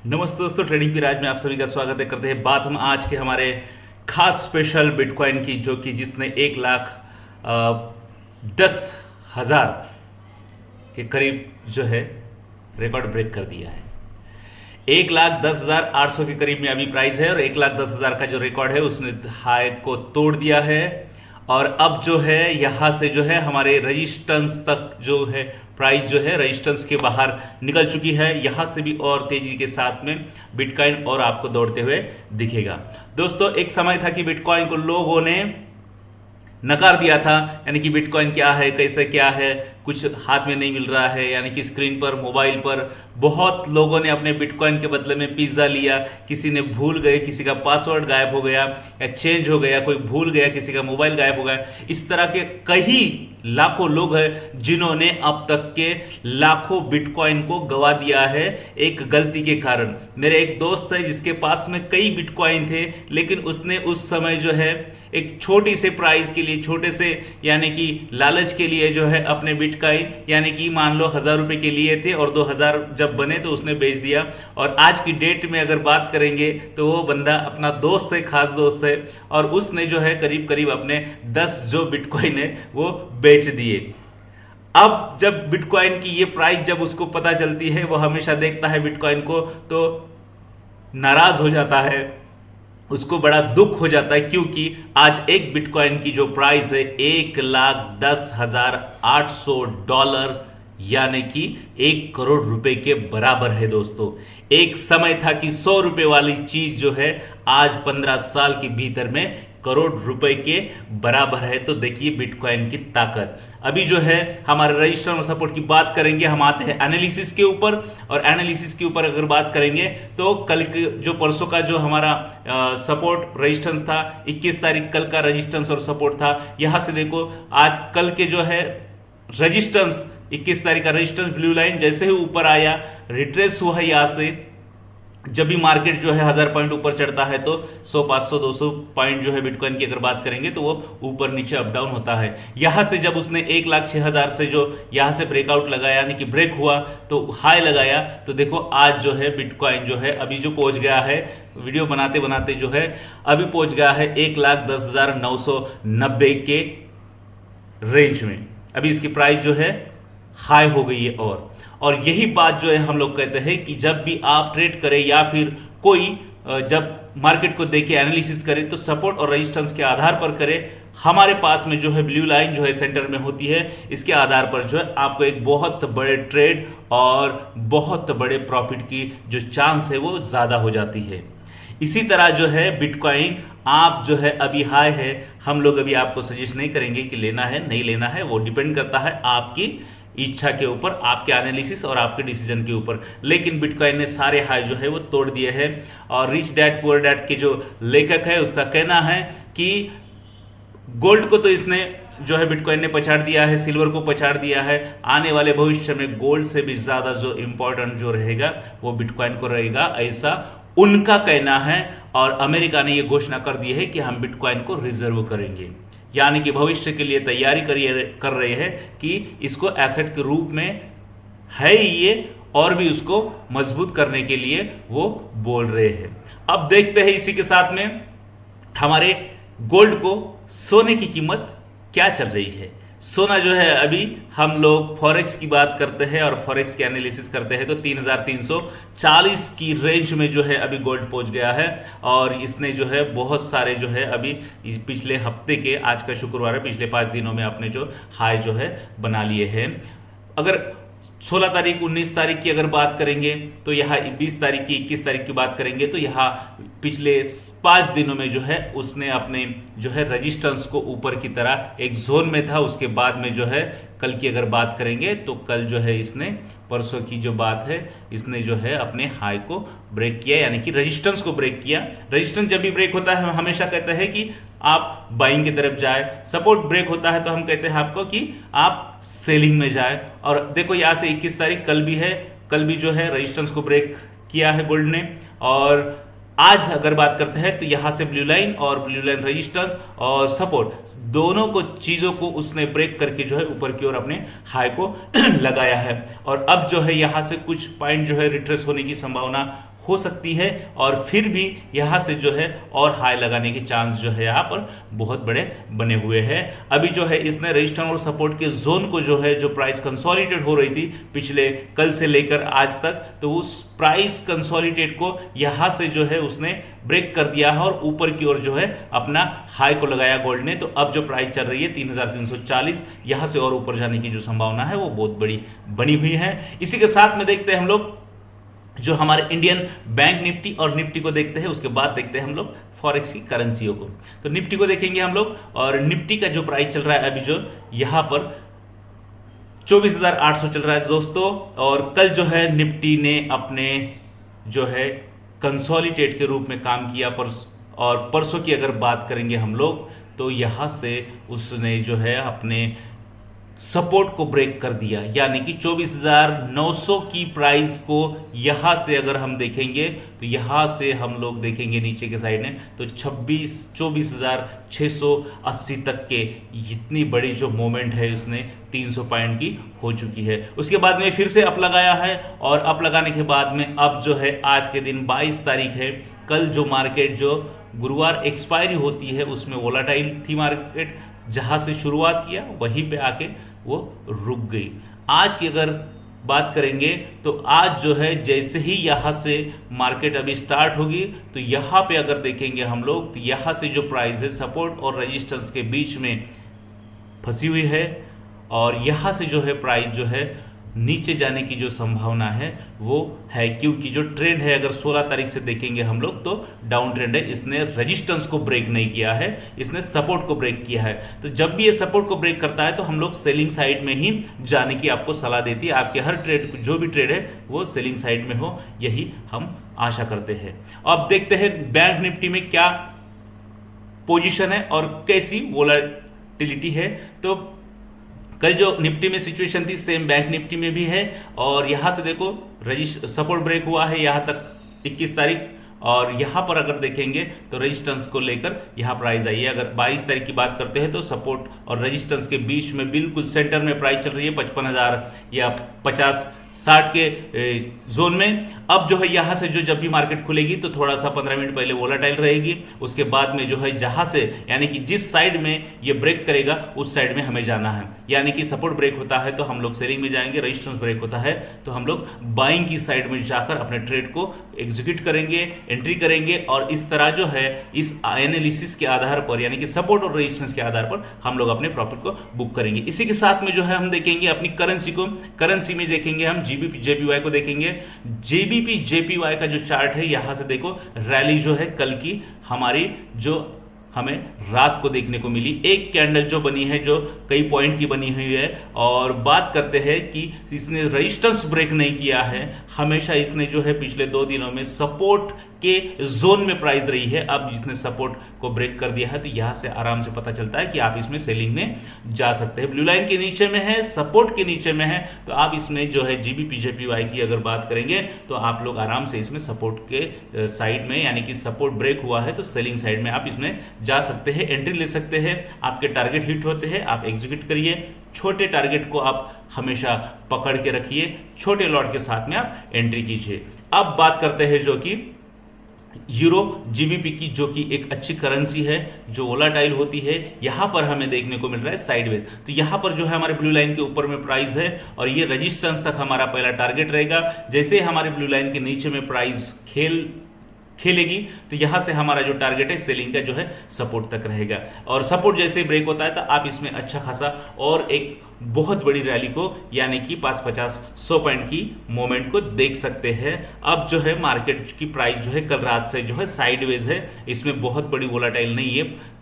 नमस्ते दोस्तों, ट्रेडिंग की राज में आप सभी का स्वागत है। करते हैं बात हम आज के हमारे खास स्पेशल बिटकॉइन की, जो कि जिसने 1,10,000 के करीब जो है रिकॉर्ड ब्रेक कर दिया है। 1,10,800 के करीब में अभी प्राइस है और 1,10,000 का जो रिकॉर्ड है उसने हाई को तोड़ दिया है। और अब जो है यहाँ से जो है हमारे रजिस्टेंस तक जो है प्राइस जो है रजिस्टेंस के बाहर निकल चुकी है। यहाँ से भी और तेजी के साथ में बिटकॉइन और आपको दौड़ते हुए दिखेगा। दोस्तों, एक समय था कि बिटकॉइन को लोगों ने नकार दिया था, यानी कि बिटकॉइन क्या है, कैसे क्या है, कुछ हाथ में नहीं मिल रहा है। यानी कि स्क्रीन पर, मोबाइल पर बहुत लोगों ने अपने बिटकॉइन के बदले में पिज्ज़ा लिया। किसी ने भूल गए, किसी का पासवर्ड गायब हो गया या चेंज हो गया, कोई भूल गया, किसी का मोबाइल गायब हो गया। इस तरह के कई लाखों लोग हैं जिन्होंने अब तक के लाखों बिटकॉइन को गवा दिया है एक गलती के कारण। मेरे एक दोस्त है जिसके पास में कई बिटकॉइन थे, लेकिन उसने उस समय जो है एक छोटी से प्राइस के लिए, छोटे से यानी कि लालच के लिए जो है अपने बिटकॉइन यानी कि मान लो 1,000 रुपए के लिए थे और 2,000 जब बने तो उसने बेच दिया। और आज की डेट में अगर बात करेंगे तो वो बंदा अपना दोस्त है, खास दोस्त है, और उसने जो है करीब करीब अपने 10 जो बिटकॉइन है वो बेच दिए। अब जब बिटकॉइन की ये प्राइस जब उसको पता चलती है, वो हमेशा देखता है बिटकॉइन को तो नाराज हो जाता है, उसको बड़ा दुख हो जाता है, क्योंकि आज एक बिटकॉइन की जो प्राइस है $1,10,800 यानी कि 1 करोड़ रुपए के बराबर है। दोस्तों, एक समय था कि 100 रुपए वाली चीज जो है आज 15 साल के भीतर में करोड़ रुपए के बराबर है। तो देखिए बिटकॉइन की ताकत। अभी जो है हमारे रजिस्टर और सपोर्ट की बात करेंगे, हम आते हैं एनालिसिस के ऊपर। और एनालिसिस के ऊपर अगर बात करेंगे तो कल के जो परसों का जो हमारा सपोर्ट रजिस्टेंस था, 21 तारीख कल का रजिस्टेंस और सपोर्ट था। यहां से देखो आज कल के जो है रजिस्टेंस, 21 तारीख का रजिस्टेंस ब्लू लाइन जैसे ही ऊपर आया, रिट्रेस हुआ यहां से। जब भी मार्केट जो है 1,000 पॉइंट ऊपर चढ़ता है तो 100, 500, 200 पॉइंट जो है बिटकॉइन की अगर बात करेंगे तो वो ऊपर नीचे अप डाउन होता है। यहां से जब उसने 1,06,000 से जो यहां से ब्रेकआउट लगाया, यानी कि ब्रेक हुआ तो हाई लगाया, तो देखो आज जो है बिटकॉइन जो है अभी जो पहुंच गया है, वीडियो बनाते बनाते जो है अभी पहुंच गया है 1,10,990 के रेंज में। अभी इसकी प्राइस जो है हाई हो गई है। और यही बात जो है हम लोग कहते हैं कि जब भी आप ट्रेड करें या फिर कोई जब मार्केट को देखे, एनालिसिस करें, तो सपोर्ट और रेजिस्टेंस के आधार पर करें। हमारे पास में जो है ब्लू लाइन जो है सेंटर में होती है, इसके आधार पर जो है आपको एक बहुत बड़े ट्रेड और बहुत बड़े प्रॉफिट की जो चांस है वो ज़्यादा हो जाती है। इसी तरह जो है बिटकॉइन आप जो है अभी हाई है, हम लोग अभी आपको सजेस्ट नहीं करेंगे कि लेना है नहीं लेना है, वो डिपेंड करता है आपकी इच्छा के ऊपर, आपके एनालिसिस और आपके डिसीजन के ऊपर। लेकिन बिटकॉइन ने सारे हाई जो है वो तोड़ दिए हैं। और रिच डैड पुअर डैड के जो लेखक है उसका कहना है कि गोल्ड को तो इसने जो है बिटकॉइन ने पछाड़ दिया है, सिल्वर को पछाड़ दिया है। आने वाले भविष्य में गोल्ड से भी ज़्यादा जो इंपॉर्टेंट जो रहेगा वो बिटकॉइन को रहेगा, ऐसा उनका कहना है। और अमेरिका ने ये घोषणा कर दी है कि हम बिटकॉइन को रिजर्व करेंगे, यानी कि भविष्य के लिए तैयारी कर रहे हैं कि इसको एसेट के रूप में है ये, और भी उसको मजबूत करने के लिए वो बोल रहे हैं। अब देखते हैं इसी के साथ में हमारे गोल्ड को, सोने की कीमत क्या चल रही है। सोना जो है अभी हम लोग फॉरेक्स की बात करते हैं और फॉरेक्स की एनालिसिस करते हैं तो 3,340 की रेंज में जो है अभी गोल्ड पहुंच गया है। और इसने जो है बहुत सारे जो है अभी पिछले हफ्ते के, आज का शुक्रवार है, पिछले 5 दिनों में अपने जो हाई जो है बना लिए हैं। अगर 16 तारीख, 19 तारीख की अगर बात करेंगे तो यहाँ 20 तारीख की, 21 तारीख की बात करेंगे तो यहाँ पिछले 5 दिनों में जो है उसने अपने जो है रजिस्टेंस को ऊपर की तरह एक जोन में था। उसके बाद में जो है कल की अगर बात करेंगे तो कल जो है इसने, परसों की जो बात है, इसने जो है अपने हाई को ब्रेक किया, यानी कि रेजिस्टेंस को ब्रेक किया। रेजिस्टेंस जब भी ब्रेक होता है हम हमेशा कहते हैं कि आप बाइंग की तरफ जाए। सपोर्ट ब्रेक होता है तो हम कहते हैं आपको कि आप सेलिंग में जाए। और देखो यहाँ से 21 तारीख कल भी है, कल भी जो है रेजिस्टेंस को ब्रेक किया है गोल्ड ने। और आज अगर बात करते हैं तो यहां से ब्लू लाइन और ब्लू लाइन रेजिस्टेंस और सपोर्ट दोनों को चीजों को उसने ब्रेक करके जो है ऊपर की ओर अपने हाई को लगाया है। और अब जो है यहां से कुछ पॉइंट जो है रिट्रेस होने की संभावना हो सकती है और फिर भी यहाँ से जो है और हाई लगाने के चांस जो है यहाँ पर बहुत बड़े बने हुए हैं। अभी जो है इसने रजिस्टेंस और सपोर्ट के जोन को जो है, जो प्राइस कंसोलिडेट हो रही थी पिछले कल से लेकर आज तक, तो उस प्राइस कंसोलिडेट को यहाँ से जो है उसने ब्रेक कर दिया है और ऊपर की ओर जो है अपना हाई को लगाया गोल्ड ने। तो अब जो प्राइस चल रही है 3340, यहाँ से और ऊपर जाने की जो संभावना है वो बहुत बड़ी बनी हुई है। इसी के साथ में देखते हैं हम लोग जो हमारे इंडियन बैंक निफ्टी और निफ्टी को देखते हैं, उसके बाद देखते हैं हम लोग फॉरेक्स की करेंसियों को। तो निफ्टी को देखेंगे हम लोग, और निफ्टी का जो प्राइस चल रहा है अभी जो यहाँ पर 24,800 चल रहा है दोस्तों। और कल जो है निफ्टी ने अपने जो है कंसोलिडेट के रूप में काम किया और परसों की अगर बात करेंगे हम लोग तो यहाँ से उसने जो है अपने सपोर्ट को ब्रेक कर दिया, यानी कि 24,900 की प्राइस को यहाँ से अगर हम देखेंगे तो यहाँ से हम लोग देखेंगे नीचे के साइड में तो 24,680 तक के इतनी बड़ी जो मोमेंट है उसने 300 पॉइंट की हो चुकी है। उसके बाद में फिर से अप लगाया है और अप लगाने के बाद में अब जो है आज के दिन 22 तारीख है, कल जो मार्केट जो गुरुवार एक्सपायरी होती है उसमें वोलाटाइल थी मार्केट, जहां से शुरुआत किया वहीं पे आके वो रुक गई। आज की अगर बात करेंगे तो आज जो है जैसे ही यहाँ से मार्केट अभी स्टार्ट होगी तो यहाँ पे अगर देखेंगे हम लोग तो यहाँ से जो प्राइस है सपोर्ट और रेजिस्टेंस के बीच में फंसी हुई है और यहाँ से जो है प्राइस जो है नीचे जाने की जो संभावना है वो है, क्योंकि जो ट्रेंड है अगर 16 तारीख से देखेंगे हम लोग तो डाउन ट्रेंड है। इसने रेजिस्टेंस को ब्रेक नहीं किया है, इसने सपोर्ट को ब्रेक किया है। तो जब भी ये सपोर्ट को ब्रेक करता है तो हम लोग सेलिंग साइड में ही जाने की आपको सलाह देती है। आपके हर ट्रेड जो भी ट्रेड है वो सेलिंग साइड में हो, यही हम आशा करते हैं। अब देखते हैं बैंक निफ्टी में क्या पोजीशन है और कैसी वोलेटिलिटी है। तो कल जो निफ्टी में सिचुएशन थी सेम बैंक निफ्टी में भी है और यहां से देखो सपोर्ट ब्रेक हुआ है यहां तक 21 तारीख, और यहां पर अगर देखेंगे तो रेजिस्टेंस को लेकर यहां प्राइस आई है। अगर 22 तारीख की बात करते हैं तो सपोर्ट और रेजिस्टेंस के बीच में बिल्कुल सेंटर में प्राइस चल रही है 55,000 या 50-60 के जोन में। अब जो है यहाँ से जो जब भी मार्केट खुलेगी तो थोड़ा सा 15 मिनट पहले वोलाटाइल रहेगी, उसके बाद में जो है जहाँ से यानी कि जिस साइड में ये ब्रेक करेगा उस साइड में हमें जाना है। यानी कि सपोर्ट ब्रेक होता है तो हम लोग सेलिंग में जाएंगे, रेजिस्टेंस ब्रेक होता है तो हम लोग बाइंग की साइड में जाकर अपने ट्रेड को एग्जीक्यूट करेंगे, एंट्री करेंगे। और इस तरह जो है इस एनालिसिस के आधार पर यानी कि सपोर्ट और रेजिस्टेंस के आधार पर हम लोग अपने प्रॉफिट को बुक करेंगे। इसी के साथ में जो है हम देखेंगे अपनी करेंसी को, करेंसी में देखेंगे हम जीबीपी जेपीवाई को देखेंगे। जीबीपी जेपीवाई का जो चार्ट है यहां से देखो रैली जो है कल की हमारी जो हमें रात को देखने को मिली, एक कैंडल जो बनी है जो कई पॉइंट की बनी हुई है। और बात करते हैं कि इसने रेजिस्टेंस ब्रेक नहीं किया है, हमेशा इसने जो है पिछले 2 दिनों में सपोर्ट के जोन में प्राइस रही है। अब जिसने सपोर्ट को ब्रेक कर दिया है तो यहां से आराम से पता चलता है कि आप इसमें सेलिंग में जा सकते हैं। ब्लू लाइन के नीचे में है, सपोर्ट के नीचे में है, तो आप इसमें जो है जीबीपी जेपीवाई की अगर बात करेंगे तो आप लोग आराम से इसमें सपोर्ट के साइड में यानी कि सपोर्ट ब्रेक हुआ है तो सेलिंग साइड में आप इसमें जा सकते हैं, एंट्री ले सकते हैं। आपके टारगेट हिट होते हैं, आप एग्जीक्यूट करिए। छोटे टारगेट को आप हमेशा पकड़ के रखिए, छोटे लॉट के साथ में आप एंट्री कीजिए। अब बात करते हैं जो कि यूरो जीबीपी की, जो कि एक अच्छी करेंसी है जो वोलाटाइल होती है। यहां पर हमें देखने को मिल रहा है साइडवेज। तो यहां पर जो है हमारे ब्लू लाइन के ऊपर में प्राइस है और ये रेजिस्टेंस तक हमारा पहला टारगेट रहेगा। जैसे हमारे ब्लू लाइन के नीचे में प्राइस खेलेगी तो यहां से हमारा जो टारगेट है सेलिंग का जो है सपोर्ट तक रहेगा। और सपोर्ट जैसे ब्रेक होता है तो आप इसमें अच्छा खासा और एक बहुत बड़ी रैली को यानी कि 550-100 पॉइंट की मोमेंट को देख सकते हैं। अब जो है मार्केट की प्राइस जो है कल रात से जो है साइडवेज है, इसमें बहुत बड़ी वोलाटाइल नहीं है।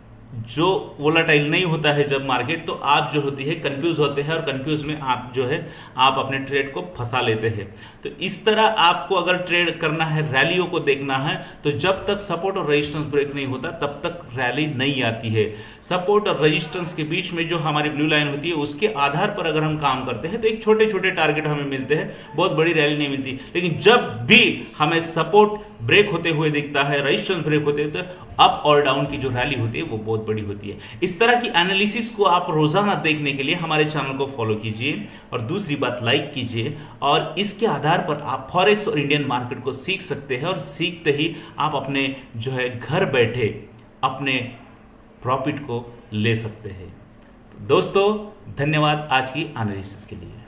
जो वोलाटाइल नहीं होता है जब मार्केट, तो आप जो होती है कंफ्यूज होते हैं और कंफ्यूज में आप जो है आप अपने ट्रेड को फंसा लेते हैं। तो इस तरह आपको अगर ट्रेड करना है, रैलियों को देखना है, तो जब तक सपोर्ट और रेजिस्टेंस ब्रेक नहीं होता तब तक रैली नहीं आती है। सपोर्ट और रेजिस्टेंस के बीच में जो हमारी ब्लू लाइन होती है उसके आधार पर अगर हम काम करते हैं तो एक छोटे छोटे टारगेट हमें मिलते हैं, बहुत बड़ी रैली नहीं मिलती। लेकिन जब भी हमें सपोर्ट ब्रेक होते हुए दिखता है, रेजिस्टेंस ब्रेक होते होते अप और डाउन की जो रैली होती है वो बहुत बड़ी होती है। इस तरह की एनालिसिस को आप रोजाना देखने के लिए हमारे चैनल को फॉलो कीजिए, और दूसरी बात लाइक कीजिए, और इसके आधार पर आप फॉरेक्स और इंडियन मार्केट को सीख सकते हैं, और सीखते ही आप अपने जो है घर बैठे अपने प्रॉफिट को ले सकते हैं। तो दोस्तों धन्यवाद आज की एनालिसिस के लिए।